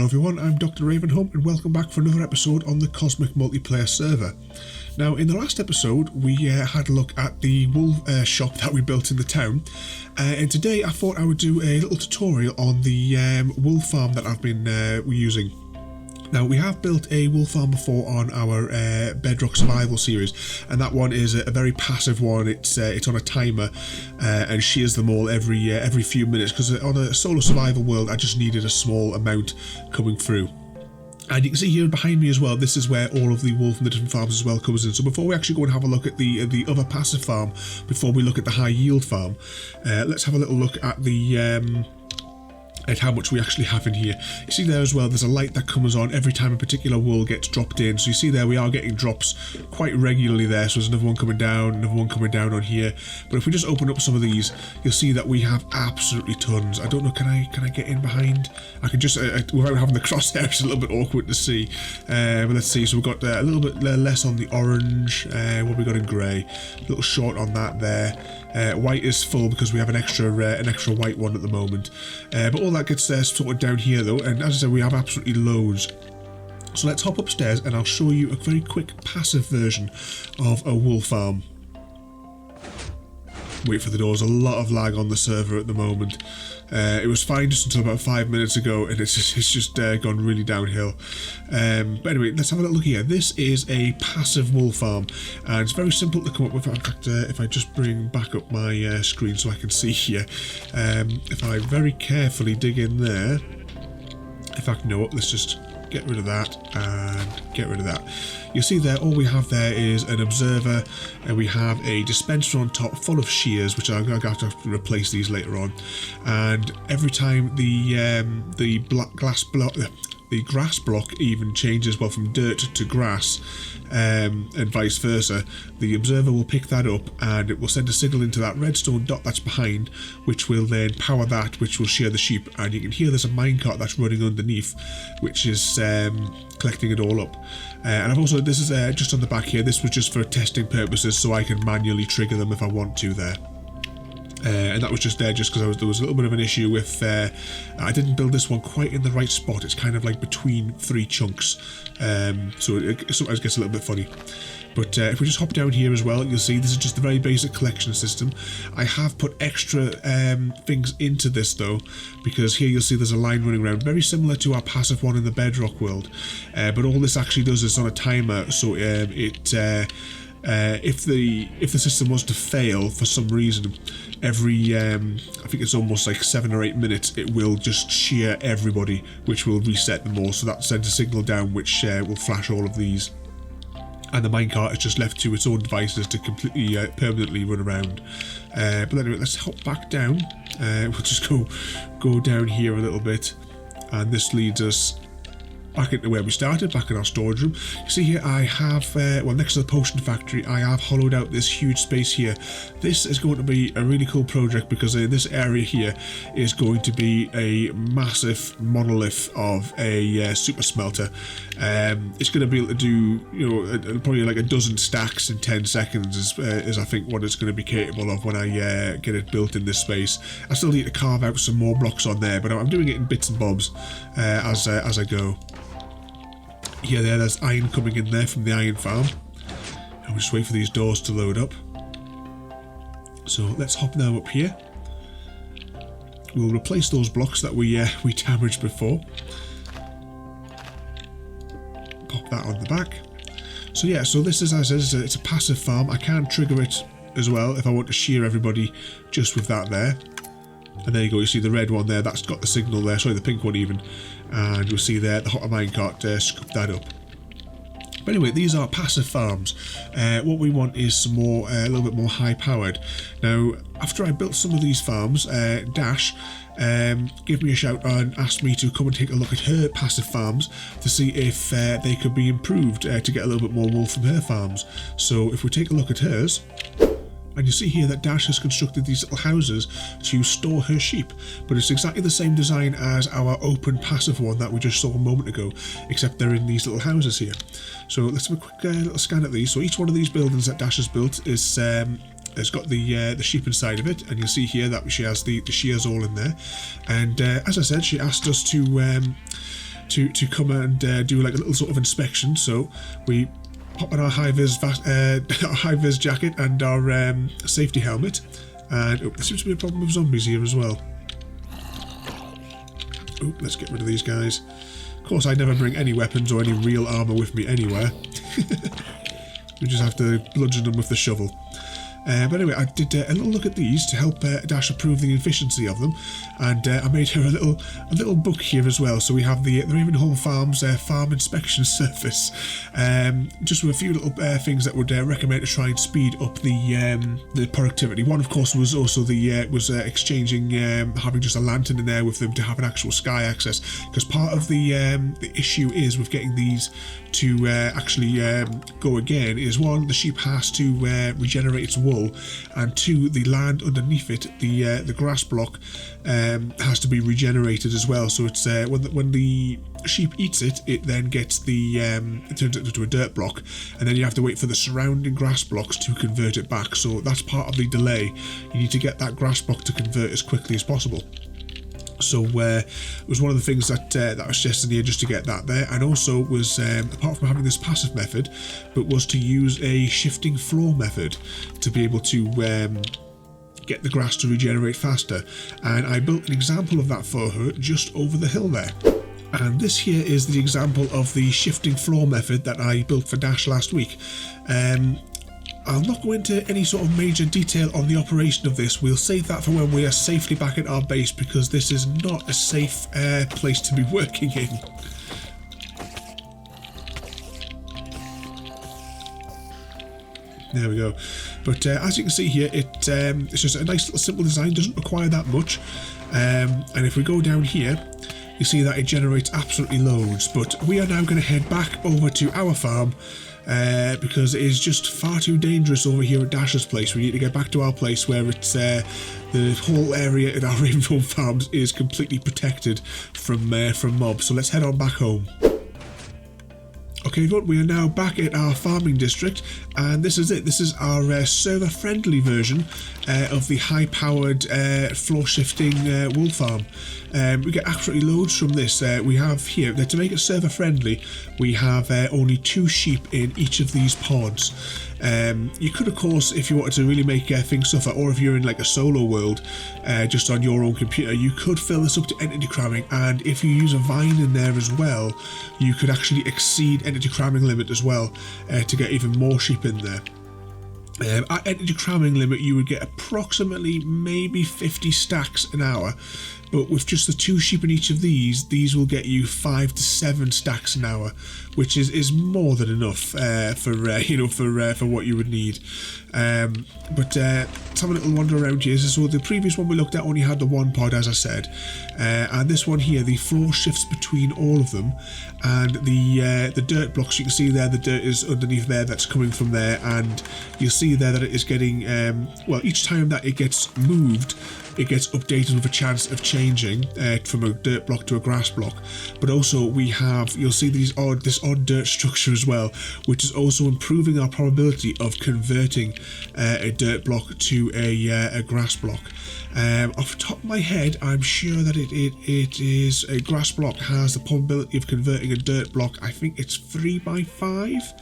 everyone, I'm Dr. Ravenholm and welcome back for another episode on the Cosmic Multiplayer server. Now in the last episode we had a look at the wool shop that we built in the town, and today I thought I would do a little tutorial on the wool farm that I've been using. Now we have built a wool farm before on our Bedrock Survival series, and that one is a very passive one. It's on a timer and shears them all every few minutes, because on a solo survival world I just needed a small amount coming through. And you can see here behind me as well, this is where all of the wool from the different farms as well comes in. So before we actually go and have a look at the other passive farm, before we look at the high yield farm, let's have a little look at the at how much we actually have in here. You see there as well, there's a light that comes on every time a particular wool gets dropped in. So you see there we are getting drops quite regularly there. So there's another one coming down, another one coming down on here. But if we just open up some of these, you'll see that we have absolutely tons. I don't know, can I get in behind? I can just, without having the crosshair, it's a little bit awkward to see. But let's see, so we've got a little bit less on the orange. What have we got in grey? A little short on that there. White is full because we have an extra white one at the moment. But all that gets sorted down here though, and as I said, we have absolutely loads. So let's hop upstairs and I'll show you a very quick passive version of a wool farm. Wait for the doors, a lot of lag on the server at the moment. It was fine just until about 5 minutes ago, and it's just gone really downhill. But anyway, let's have a look here. This is a passive wool farm, and it's very simple to come up with. In fact, if I just bring back up my screen so I can see here, if I very carefully dig in there, in fact, no, let's just get rid of that and get rid of that. You see there, all we have there is an observer, and we have a dispenser on top full of shears, which I'm going to have to replace these later on. And every time the grass block even changes, well, from dirt to grass, and vice versa, the observer will pick that up and it will send a signal into that redstone dot that's behind, which will then power that, which will shear the sheep. And you can hear there's a minecart that's running underneath, which is collecting it all up. And I've also, this is just on the back here, this was just for testing purposes, so I can manually trigger them if I want to there. And that was just there just because there was a little bit of an issue with I didn't build this one quite in the right spot. It's kind of like between three chunks, so it sometimes gets a little bit funny. But if we just hop down here as well, you'll see this is just a very basic collection system. I have put extra things into this though, because here you'll see there's a line running around, very similar to our passive one in the Bedrock world. But all this actually does is on a timer, so if the system was to fail for some reason, every I think it's almost like 7 or 8 minutes, it will just shear everybody, which will reset them all. So that sends a signal down which will flash all of these, and the minecart is just left to its own devices to completely permanently run around. But anyway, let's hop back down. We'll just go down here a little bit, and this leads us back into where we started, back in our storage room. You see here I have, well, next to the potion factory, I have hollowed out this huge space here. This is going to be a really cool project, because this area here is going to be a massive monolith of a super smelter. It's going to be able to do, you know, probably like a dozen stacks in 10 seconds is I think what it's going to be capable of when I get it built in this space. I still need to carve out some more blocks on there, but I'm doing it in bits and bobs as I go. Here, there's iron coming in there from the iron farm. And we'll just wait for these doors to load up. So let's hop now up here. We'll replace those blocks that we damaged before. Pop that on the back. So yeah, so this is, as I said, it's a passive farm. I can trigger it as well if I want to shear everybody just with that there. And there you go, you see the red one there, that's got the signal there, sorry, the pink one even. And you'll see there, the hotter minecart scoop that up. But anyway, these are passive farms. What we want is some more, a little bit more high powered. Now, after I built some of these farms, Dash gave me a shout and asked me to come and take a look at her passive farms to see if they could be improved to get a little bit more wool from her farms. So if we take a look at hers, and you see here that Dash has constructed these little houses to store her sheep, but it's exactly the same design as our open passive one that we just saw a moment ago, except they're in these little houses here. So let's have a quick little scan at these. So each one of these buildings that Dash has built is has got the sheep inside of it, and you'll see here that she has the shears all in there. And as I said, she asked us to to come and do like a little sort of inspection. So we pop on our high-vis jacket and our safety helmet. And there seems to be a problem with zombies here as well. Oh, let's get rid of these guys. Of course, I never bring any weapons or any real armour with me anywhere. We just have to bludgeon them with the shovel. But anyway, I did a little look at these to help Dash approve the efficiency of them, and I made her a little book here as well. So we have the Ravenholm Farms farm inspection service, just with a few little things that would recommend to try and speed up the productivity. One, of course, was also the exchanging having just a lantern in there with them to have an actual sky access, because part of the issue is with getting these to actually go again is, one, the sheep has to regenerate its wool, and two, the land underneath it, the grass block, has to be regenerated as well. So it's when the sheep eats it, it then gets it turns it into a dirt block, and then you have to wait for the surrounding grass blocks to convert it back. So that's part of the delay. You need to get that grass block to convert as quickly as possible. So it was one of the things that I was suggesting here, just to get that there, and also was apart from having this passive method, but was to use a shifting floor method to be able to get the grass to regenerate faster. And I built an example of that for her just over the hill there. And this here is the example of the shifting floor method that I built for Dash last week. I'll not go into any sort of major detail on the operation of this. We'll save that for when we are safely back at our base, because this is not a safe place to be working in. There we go. But as you can see here, it's just a nice little simple design, doesn't require that much. And if we go down here, you see that it generates absolutely loads. But we are now going to head back over to our farm, because it is just far too dangerous over here at Dash's place. We need to get back to our place where it's the whole area at our Ravenholm Farms is completely protected from mobs. So let's head on back home. Okay, good. We are now back at our farming district, and this is it. This is our server-friendly version of the high-powered floor-shifting wool farm. We get absolutely loads from this. We have here, to make it server-friendly, we have only 2 sheep in each of these pods. You could, of course, if you wanted to really make things suffer, or if you're in like a solo world, just on your own computer, you could fill this up to entity cramming, and if you use a vine in there as well, you could actually exceed entity cramming limit as well, to get even more sheep in there. At entity cramming limit, you would get approximately maybe 50 stacks an hour, but with just the 2 sheep in each of these will get you 5 to 7 stacks an hour, which is more than enough for what you would need. But let's have a little wander around here. So the previous one we looked at only had the 1 pod, as I said, and this one here, the floor shifts between all of them, and the dirt blocks, you can see there, the dirt is underneath there, that's coming from there, and you'll see there that it is getting each time that it gets moved, it gets updated with a chance of changing from a dirt block to a grass block. But also you'll see this odd dirt structure as well, which is also improving our probability of converting a dirt block to a grass block. Off the top of my head, I'm sure that it is a grass block has the probability of converting a dirt block. I think it's 3x5.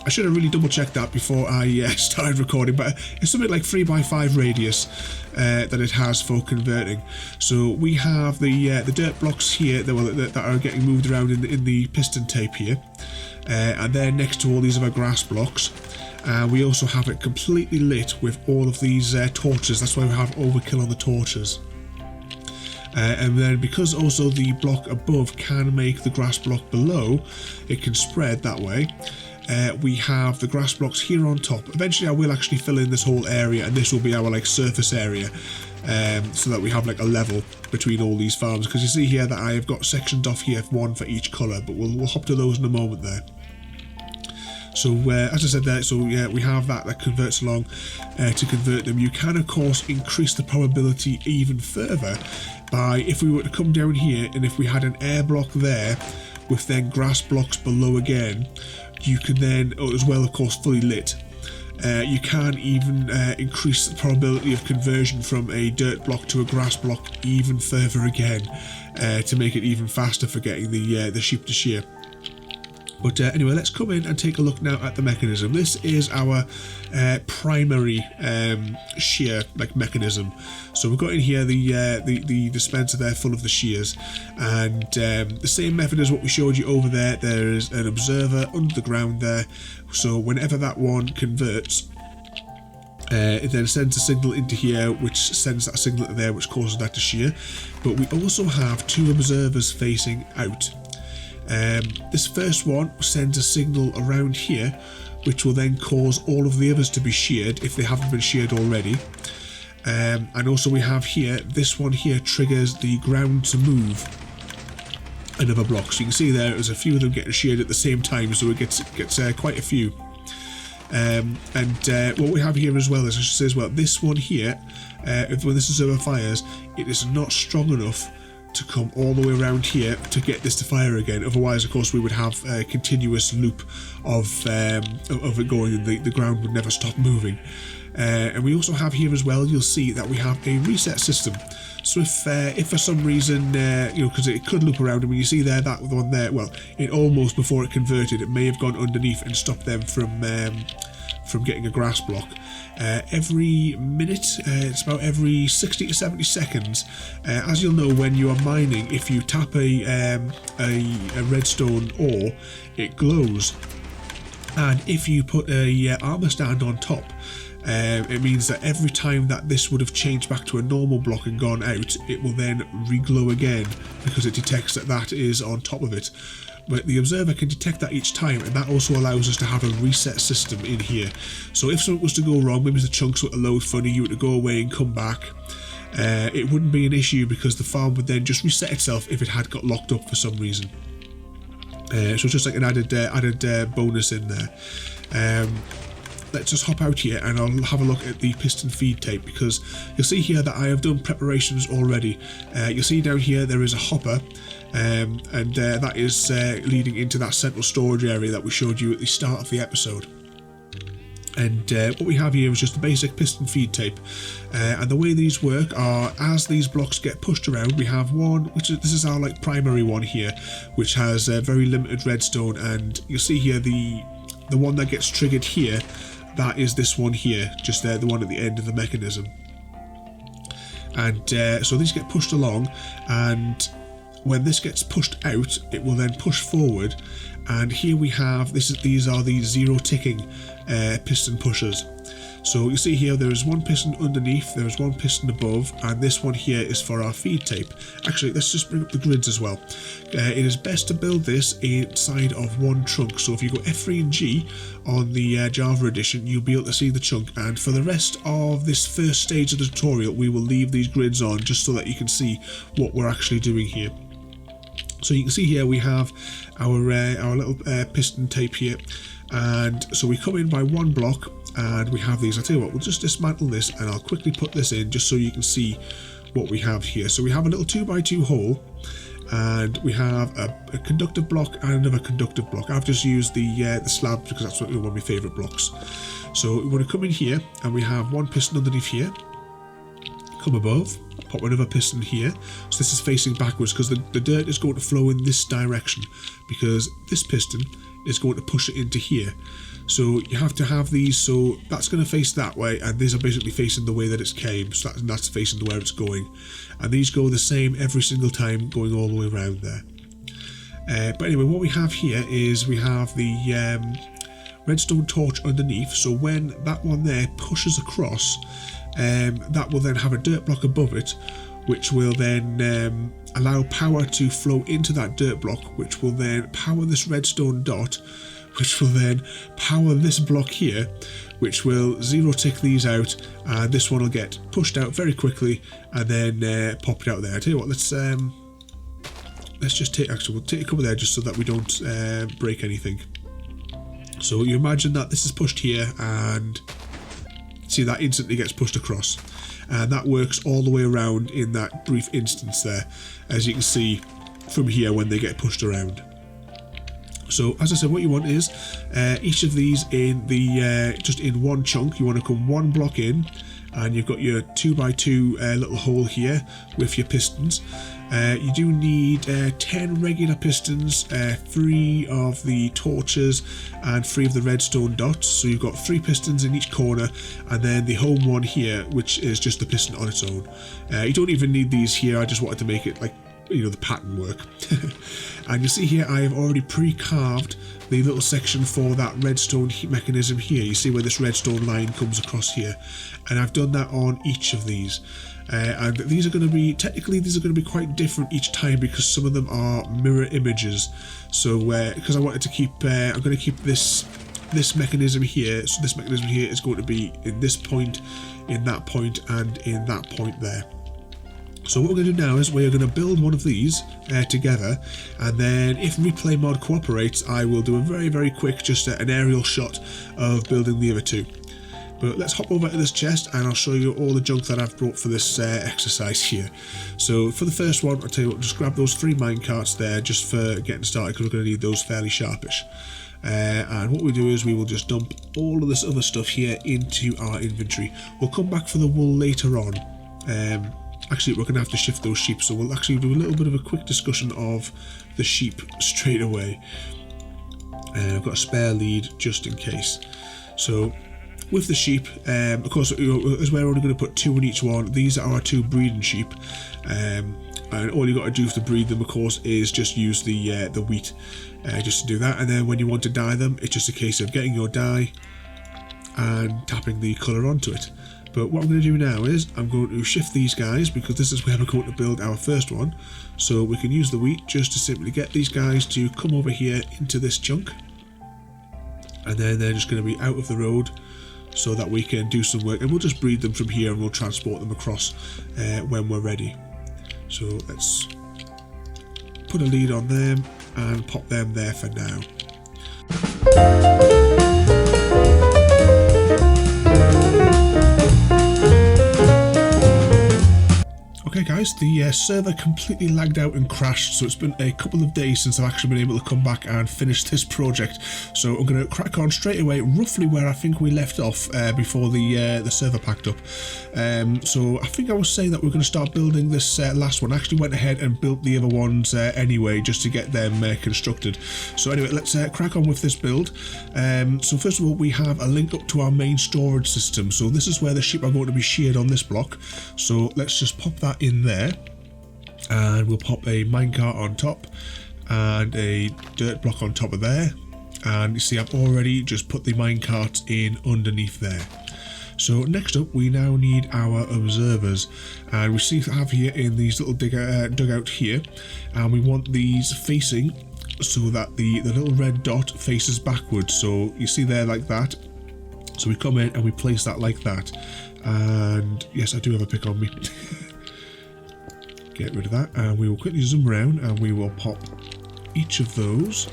I should have really double checked that before I started recording, but it's something like 3x5 radius that it has for converting. So we have the dirt blocks here that are getting moved around in the piston tape here, and then next to all these other grass blocks. We also have it completely lit with all of these torches. That's why we have overkill on the torches. And then because also the block above can make the grass block below, it can spread that way. We have the grass blocks here on top. Eventually I will actually fill in this whole area, and this will be our like surface area, so that we have like a level between all these farms, because you see here that I have got sectioned off here, 1 for each colour, but we'll hop to those in a moment there. So as I said there, so yeah, we have that converts along. To convert them, you can of course increase the probability even further by, if we were to come down here and if we had an air block there with then grass blocks below again, you can then, as well of course fully lit, You can even increase the probability of conversion from a dirt block to a grass block even further again, to make it even faster for getting the sheep to shear. But anyway, let's come in and take a look now at the mechanism. This is our primary shear mechanism. So we've got in here the dispenser there full of the shears, and the same method as what we showed you over there. There is an observer under the ground there, so whenever that one converts, it then sends a signal into here, which sends that signal to there, which causes that to shear. But we also have two observers facing out. This first one sends a signal around here, which will then cause all of the others to be sheared if they haven't been sheared already. And also we have here, this one here triggers the ground to move another block. So you can see there's a few of them getting sheared at the same time, so it gets quite a few. What we have here as well is, I should say as well, this one here, when this observer fires, it is not strong enough to come all the way around here to get this to fire again. Otherwise, of course, we would have a continuous loop of it going, and the ground would never stop moving. And we also have here as well, you'll see that we have a reset system. So if for some reason, because it could loop around, and when you see there, that one there, well, it almost, before it converted, it may have gone underneath and stopped them from getting a grass block. Every minute, it's about every 60 to 70 seconds, as you'll know when you are mining, if you tap a redstone ore, it glows, and if you put a armor stand on top, it means that every time that this would have changed back to a normal block and gone out, it will then re-glow again, because it detects that that is on top of it. But the observer can detect that each time, and that also allows us to have a reset system in here. So if something was to go wrong, maybe the chunks were to load funny, you were to go away and come back, it wouldn't be an issue, because the farm would then just reset itself if it had got locked up for some reason. So it's just like an added bonus in there. Let's just hop out here and I'll have a look at the piston feed tape, because you'll see here that I have done preparations already. You'll see down here there is a hopper, and that is leading into that central storage area that we showed you at the start of the episode. And what we have here is just the basic piston feed tape, and the way these work are, as these blocks get pushed around, we have one, this is our primary one here, which has very limited redstone, and you'll see here the one that gets triggered here, that is this one here, just there, the one at the end of the mechanism. And so these get pushed along, and when this gets pushed out, it will then push forward, and here we have, these are the zero ticking piston pushers. So you see here there is one piston underneath, there is one piston above, and this one here is for our feed tape. Actually, let's just bring up the grids as well. It is best to build this inside of one chunk. So if you go F3 and G on the Java edition, you'll be able to see the chunk. And for the rest of this first stage of the tutorial, we will leave these grids on just so that you can see what we're actually doing here. So you can see here we have our little piston tape here, and so we come in by one block, and we have these. I'll tell you what, we'll just dismantle this and I'll quickly put this in just so you can see what we have here. So we have a little 2x2 hole, and we have a conductive block and another conductive block. I've just used the slab because that's one of my favourite blocks. So we want to come in here, and we have one piston underneath here, come above, pop another piston here. So this is facing backwards because the dirt is going to flow in this direction, because this piston is going to push it into here. So you have to have these, so that's going to face that way, and these are basically facing the way that it came, so that's facing where it's going. And these go the same every single time, going all the way around there. But anyway, what we have here is we have the redstone torch underneath, so when that one there pushes across, that will then have a dirt block above it, which will then allow power to flow into that dirt block, which will then power this redstone dot, which will then power this block here, which will zero tick these out, and this one will get pushed out very quickly and then pop it out there. I tell you what, let's just take, actually we'll take a couple there just so that we don't break anything. So you imagine that this is pushed here, and see that instantly gets pushed across, and that works all the way around in that brief instance there, as you can see from here when they get pushed around. So as I said, what you want is each of these in the just in one chunk. You want to come one block in, and you've got your 2x2 little hole here with your pistons. You do need 10 regular pistons, 3 of the torches and 3 of the redstone dots. So you've got 3 pistons in each corner, and then the home one here, which is just the piston on its own. You don't even need these here. I just wanted to make it like, you know, the pattern work. And you see here I have already pre-carved the little section for that redstone mechanism here. You see where this redstone line comes across here, and I've done that on each of these. And these are going to be, technically these are going to be quite different each time, because some of them are mirror images. So because I wanted to keep, I'm going to keep this mechanism here. So this mechanism here is going to be in this point, in that point, and in that point there. So what we're going to do now is we're going to build one of these together, and then if replay mod cooperates, I will do a very quick, just an aerial shot of building the other two. But let's hop over to this chest and I'll show you all the junk that I've brought for this exercise here. So for the first one, I'll tell you what, just grab those 3 minecarts there just for getting started, because we're going to need those fairly sharpish. And what we do is we will just dump all of this other stuff here into our inventory. We'll come back for the wool later on. Actually, we're going to have to shift those sheep, so we'll actually do a little bit of a quick discussion of the sheep straight away. I've got a spare lead just in case. So with the sheep, of course, as we're only going to put 2 in each one, these are our 2 breeding sheep, and all you got to do to breed them, of course, is just use the wheat just to do that. And then when you want to dye them, it's just a case of getting your dye and tapping the colour onto it. But what I'm going to do now is I'm going to shift these guys, because this is where we're going to build our first one. So we can use the wheat just to simply get these guys to come over here into this chunk, and then they're just going to be out of the road so that we can do some work, and we'll just breed them from here and we'll transport them across when we're ready. So let's put a lead on them and pop them there for now. Okay guys, the server completely lagged out and crashed, so it's been a couple of days since I've actually been able to come back and finish this project. So I'm going to crack on straight away, roughly where I think we left off before the server packed up. So I think I was saying that we're going to start building this last one. I actually went ahead and built the other ones anyway, just to get them constructed. So anyway, let's crack on with this build. So first of all, we have a link up to our main storage system. So this is where the sheep are going to be sheared on this block. So let's just pop that in there, and we'll pop a minecart on top and a dirt block on top of there. And you see I've already just put the minecart in underneath there. So next up, we now need our observers, and we see have here in these little dugout here, and we want these facing so that the little red dot faces backwards. So you see there like that. So we come in and we place that like that. And yes, I do have a pick on me. Get rid of that, and we will quickly zoom around and we will pop each of those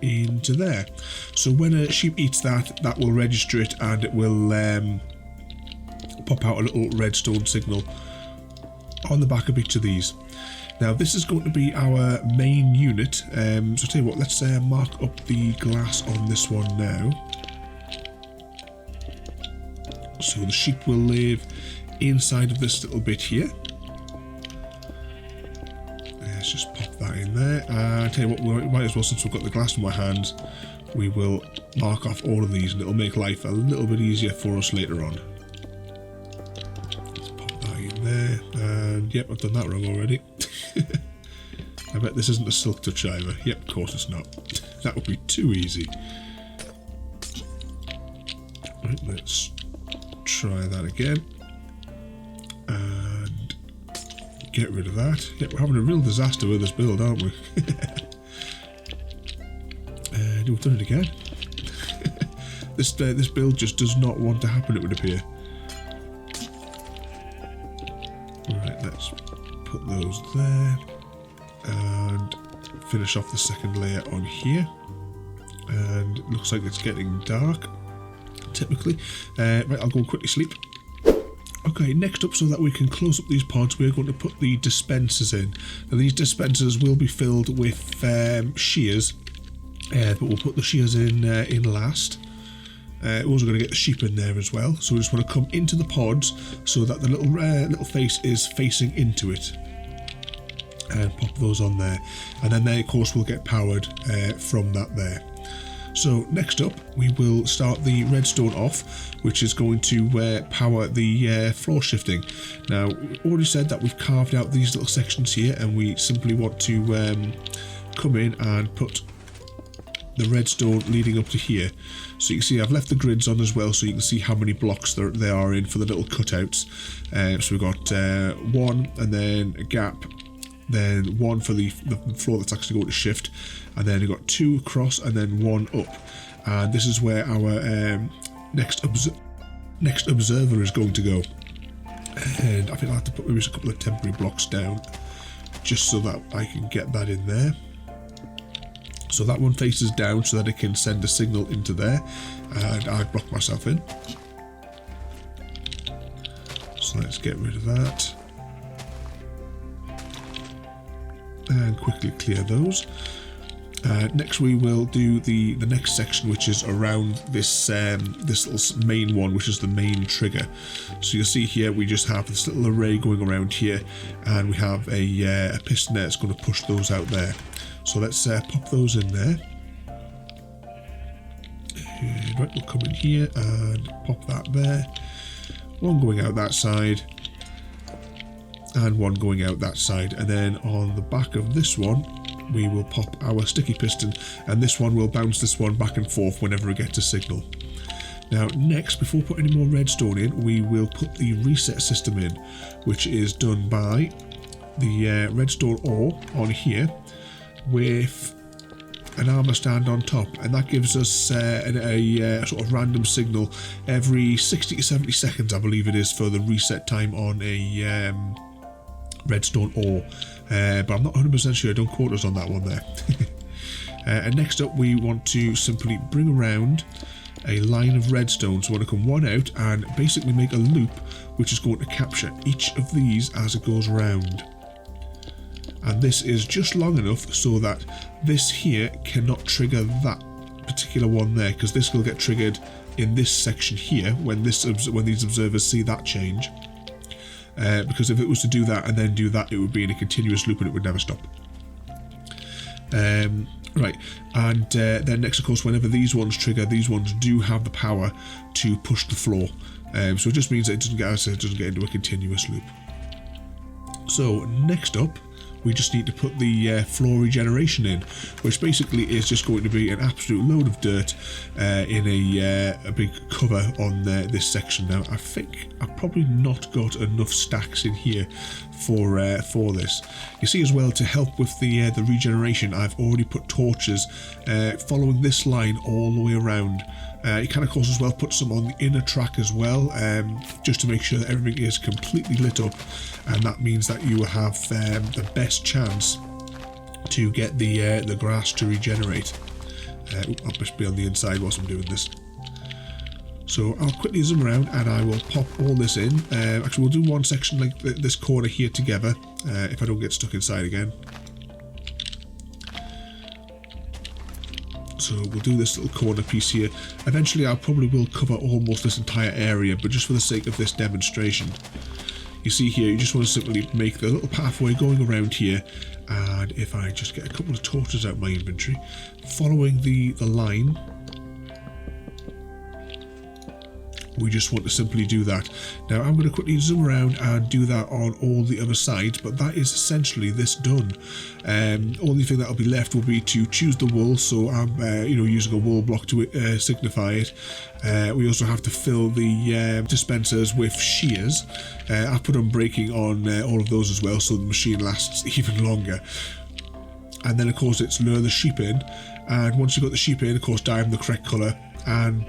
into there. So when a sheep eats that, that will register it, and it will pop out a little redstone signal on the back of each of these. Now this is going to be our main unit, so I'll tell you what, let's mark up the glass on this one now. So the sheep will live inside of this little bit here. Let's just pop that in there, and I'll tell you what, we might as well, since we've got the glass in my hands, we will mark off all of these, and it'll make life a little bit easier for us later on. Let's pop that in there, and yep, I've done that wrong already. I bet this isn't a silk touch either. Yep, of course it's not. That would be too easy. Right, let's try that again. And get rid of that. Yep, we're having a real disaster with this build, aren't we? And we've done it again. This build just does not want to happen, it would appear. Right, let's put those there. And finish off the second layer on here. And it looks like it's getting dark, typically. Right, I'll go and quickly sleep. Okay, next up, so that we can close up these pods, we're going to put the dispensers in. Now these dispensers will be filled with shears, but we'll put the shears in last. We're also going to get the sheep in there as well, so we just want to come into the pods so that the little face is facing into it, and pop those on there, and then they of course will get powered from that there. So next up we will start the redstone off, which is going to power the floor shifting. Now we already said that we've carved out these little sections here, and we simply want to come in and put the redstone leading up to here. So you can see I've left the grids on as well, so you can see how many blocks there are in for the little cutouts. So we've got one, and then a gap, then one for the floor that's actually going to shift, and then we've got two across and then one up. And this is where our next observer is going to go. And I think I'll have to put maybe a couple of temporary blocks down just so that I can get that in there. So that one faces down so that it can send a signal into there, and I've blocked myself in. So let's get rid of that and quickly clear those. Next we will do the next section, which is around this this little main one, which is the main trigger. So you'll see here we just have this little array going around here, and we have a piston there that's going to push those out there. So let's pop those in there. And right, we'll come in here and pop that there. One going out that side, and one going out that side. And then on the back of this one, we will pop our sticky piston, and this one will bounce this one back and forth whenever it gets a signal. Now next, before putting any more redstone in, we will put the reset system in, which is done by the redstone ore on here with an armor stand on top, and that gives us a sort of random signal every 60 to 70 seconds, I believe it is, for the reset time on a redstone ore, but I'm not 100% sure, don't quote us on that one there. And next up we want to simply bring around a line of redstone, so we want to come one out and basically make a loop which is going to capture each of these as it goes around. And this is just long enough so that this here cannot trigger that particular one there, because this will get triggered in this section here when these observers see that change. Because if it was to do that and then do that, it would be in a continuous loop and it would never stop. Right, and then next, of course, whenever these ones trigger, these ones do have the power to push the floor. So it just means that it doesn't get into a continuous loop. So next up, we just need to put the floor regeneration in, which basically is just going to be an absolute load of dirt in a big cover on this section. Now I think I've probably not got enough stacks in here for this. You see as well, to help with the regeneration, I've already put torches following this line all the way around. You can of course as well put some on the inner track as well, just to make sure that everything is completely lit up, and that means that you will have the best chance to get the grass to regenerate. I'll just be on the inside whilst I'm doing this. So I'll quickly zoom around and I will pop all this in. Actually, we'll do one section like this corner here together, if I don't get stuck inside again. So we'll do this little corner piece here. Eventually I probably will cover almost this entire area, but just for the sake of this demonstration, you see here, you just want to simply make the little pathway going around here, and if I just get a couple of torches out of my inventory, following the line, we just want to simply do that. Now I'm going to quickly zoom around and do that on all the other sides, but that is essentially this done. Only thing that will be left will be to choose the wool, so I'm using a wool block to signify it. We also have to fill the dispensers with shears. I've put unbreaking on all of those as well, so the machine lasts even longer. And then of course it's lure the sheep in, and once you've got the sheep in, of course dye them the correct colour. And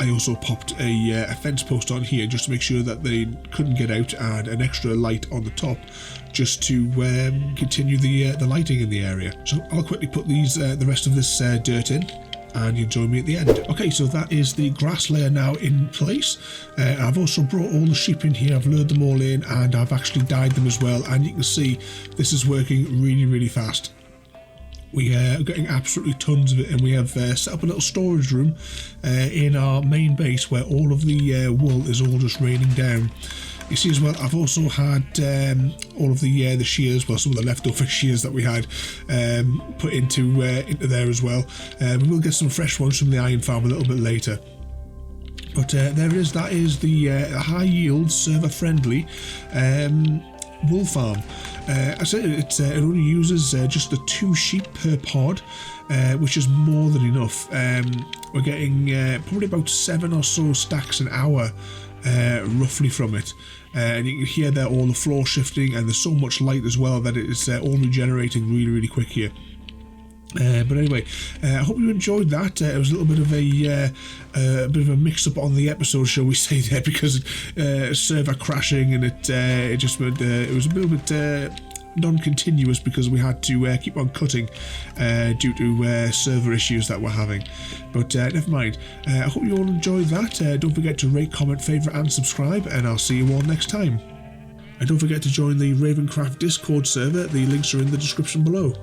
I also popped a fence post on here just to make sure that they couldn't get out, and an extra light on the top just to continue the lighting in the area. So I'll quickly put the rest of this dirt in, and you'll join me at the end. Okay, so that is the grass layer now in place. I've also brought all the sheep in here, I've lured them all in, and I've actually dyed them as well, and you can see this is working really, really fast. We are getting absolutely tons of it, and we have set up a little storage room in our main base where all of the wool is all just raining down. You see as well, I've also had all of the shears, well, some of the leftover shears that we had put into there as well. We will get some fresh ones from the iron farm a little bit later. But there it is. That is the high yield, server friendly wool farm. I say it only uses just the 2 sheep per pod, which is more than enough. We're getting probably about 7 or so stacks an hour roughly from it, and you can hear there all the floor shifting, and there's so much light as well that it's all regenerating really quick here. But anyway, I hope you enjoyed that. It was a little bit of a mix-up on the episode, shall we say, there, because server crashing, and it just went, it was a little bit non-continuous because we had to keep on cutting due to server issues that we're having. But never mind. I hope you all enjoyed that. Don't forget to rate, comment, favourite and subscribe, and I'll see you all next time. And don't forget to join the RavenCraft Discord server. The links are in the description below.